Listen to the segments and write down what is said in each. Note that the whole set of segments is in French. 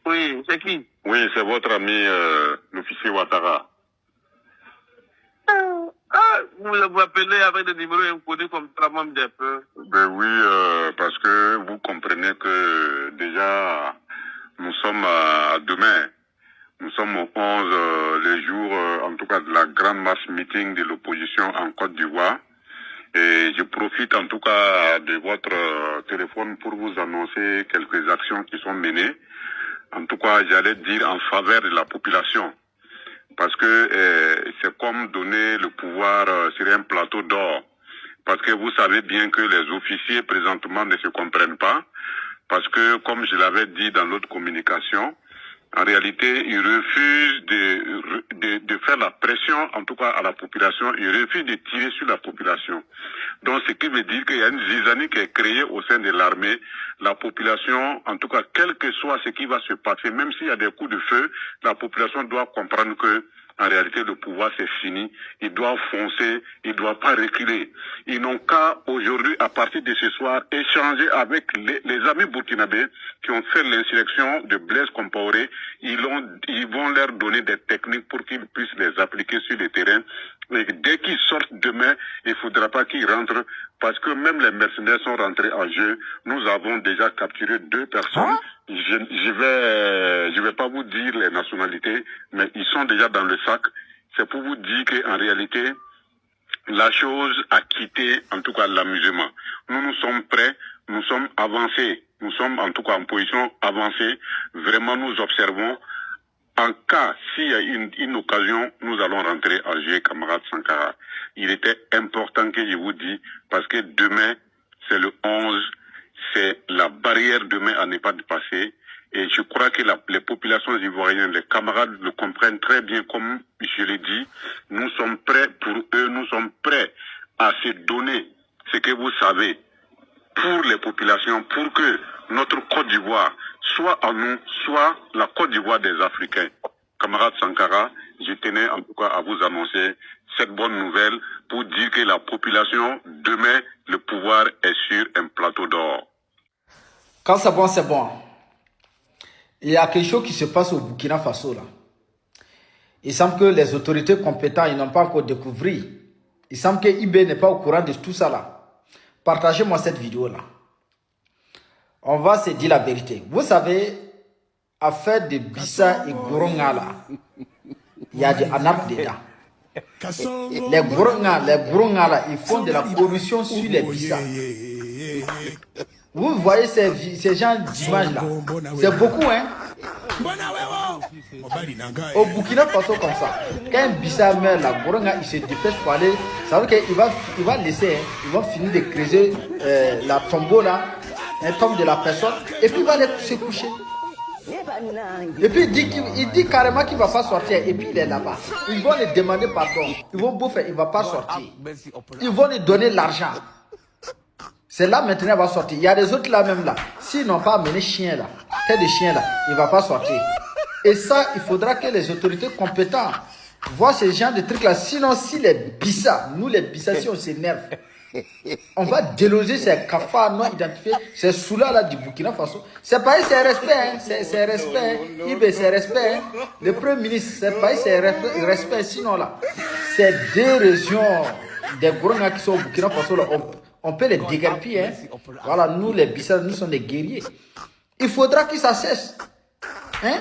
Oui, c'est qui? Oui, c'est votre ami, l'officier Ouattara. Vous appelez avec des numéros inconnus comme ça, même des peu. Ben oui, parce que vous comprenez que déjà, nous sommes à demain. Nous sommes au 11, les jours, en tout cas, de la grande marche meeting de l'opposition en Côte d'Ivoire. Et je profite en tout cas de votre téléphone pour vous annoncer quelques actions qui sont menées. En tout cas, j'allais dire en faveur de la population. Parce que c'est comme donner le pouvoir sur un plateau d'or. Parce que vous savez bien que les officiers présentement ne se comprennent pas. Parce que, comme je l'avais dit dans l'autre communication, en réalité, ils refusent de faire la pression, en tout cas à la population, ils refusent de tirer sur la population. Donc, ce qui veut dire qu'il y a une zizanie qui est créée au sein de l'armée. La population, en tout cas, quel que soit ce qui va se passer, même s'il y a des coups de feu, la population doit comprendre que en réalité, le pouvoir, c'est fini. Ils doivent foncer. Ils ne doivent pas reculer. Ils n'ont qu'à, aujourd'hui, à partir de ce soir, échanger avec les amis burkinabés qui ont fait l'insurrection de Blaise Compaoré. Ils vont leur donner des techniques pour qu'ils puissent les appliquer sur le terrain. Et dès qu'ils sortent demain, il ne faudra pas qu'ils rentrent parce que même les mercenaires sont rentrés en jeu. Nous avons déjà capturé 2 personnes. Je vais pas vous dire les nationalités, mais ils sont déjà dans le sac. C'est pour vous dire qu'en réalité, la chose a quitté, en tout cas, l'amusement. Nous sommes prêts, nous sommes avancés, nous sommes en tout cas en position avancée. Vraiment, nous observons. En cas, s'il y a une occasion, nous allons rentrer en jeu, camarade Sankara. Il était important que je vous dise, parce que demain, c'est le 11, c'est la barrière demain à ne pas dépasser. Et je crois que les populations ivoiriennes, les camarades le comprennent très bien, comme je l'ai dit. Nous sommes prêts pour eux, nous sommes prêts à se donner ce que vous savez pour les populations, pour que notre Côte d'Ivoire soit à nous, soit la Côte d'Ivoire des Africains. Camarade Sankara, je tenais en tout cas à vous annoncer cette bonne nouvelle pour dire que la population, demain, le pouvoir est sur un plateau d'or. Quand c'est bon, c'est bon. Il y a quelque chose qui se passe au Burkina Faso là. Il semble que les autorités compétentes n'ont pas encore découvert. Il semble que IB n'est pas au courant de tout ça là. Partagez-moi cette vidéo là. On va se dire la vérité. Vous savez, affaire de Bissa et Goronga là, il y a des anarches dedans. Les Goronga là, ils font de la corruption sur les Bissa. Vous voyez ces gens d'images là. C'est beaucoup hein. Au Burkina Faso comme ça. Quand un Bissa meurt là, Goronga il se dépêche pour aller. Ça veut dire qu'il va laisser, hein, ils vont finir de creuser la tombeau là, un tombe de la personne, et puis il va aller se coucher. Et puis il dit carrément qu'il ne va pas sortir, et puis il est là-bas. Ils vont lui demander pardon. Ils vont bouffer, il ne va pas sortir. Ils vont lui donner l'argent. C'est là maintenant qu'il va sortir. Il y a des autres là même là. S'ils n'ont pas amené chien là, tête de chien là, il ne va pas sortir. Et ça, il faudra que les autorités compétentes voient ce genre de trucs là. Sinon, si les Bissa, nous les Bissa, si on s'énerve, on va déloger ces cafards non identifiés, ces sous-là là du Burkina Faso. C'est pas c'est respect, hein. C'est respect. Hein. IB, c'est respect. Hein. Le Premier ministre, c'est pas c'est respect. Sinon là, ces 2 régions des Goronga qui sont au Burkina Faso là, on peut les déguerpir. Hein. Voilà, nous les Bissa, nous sommes des guerriers. Il faudra que ça cesse. Hein?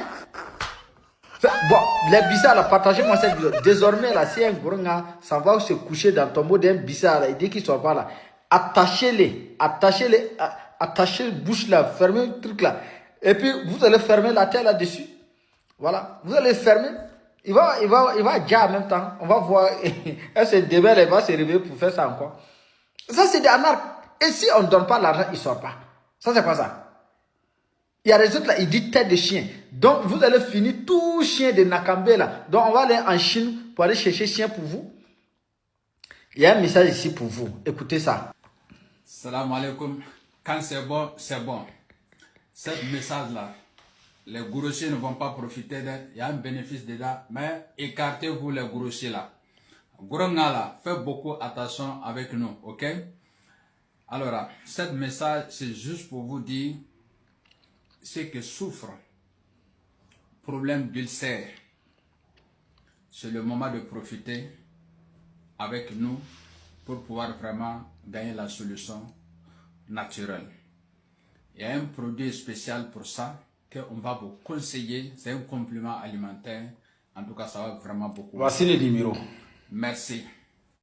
Bon, les Bissa, là, partagez-moi cette vidéo. Désormais, là, si un Goronga s'en va se coucher dans le tombeau d'un Bissa, là, et dès qu'il ne sort pas là, attachez-les, attachez le bouche là, fermez le truc là. Et puis, vous allez fermer la terre là-dessus. Voilà, vous allez fermer. Il va déjà en même temps. On va voir. Elle se débelle, elle va se réveiller pour faire ça encore. Ça, c'est des anarches. Et si on ne donne pas l'argent, il ne sort pas. Ça, c'est quoi ça? Il y a des autres là, ils disent tête de chien. Donc, vous allez finir tout chien de Nakambe là. Donc, on va aller en Chine pour aller chercher chien pour vous. Il y a un message ici pour vous. Écoutez ça. Salam alaikum. Quand c'est bon, c'est bon. Ce message là, les grossiers ne vont pas profiter d'elle. Il y a un bénéfice dedans. Mais écartez-vous les grossiers là. Goronga là, faites beaucoup attention avec nous, ok? Alors, ce message, c'est juste pour vous dire ce que souffrent problème d'ulcère, c'est le moment de profiter avec nous pour pouvoir vraiment gagner la solution naturelle. Il y a un produit spécial pour ça qu'on va vous conseiller. C'est un complément alimentaire. En tout cas, ça va vraiment beaucoup. Voici le numéro. Merci.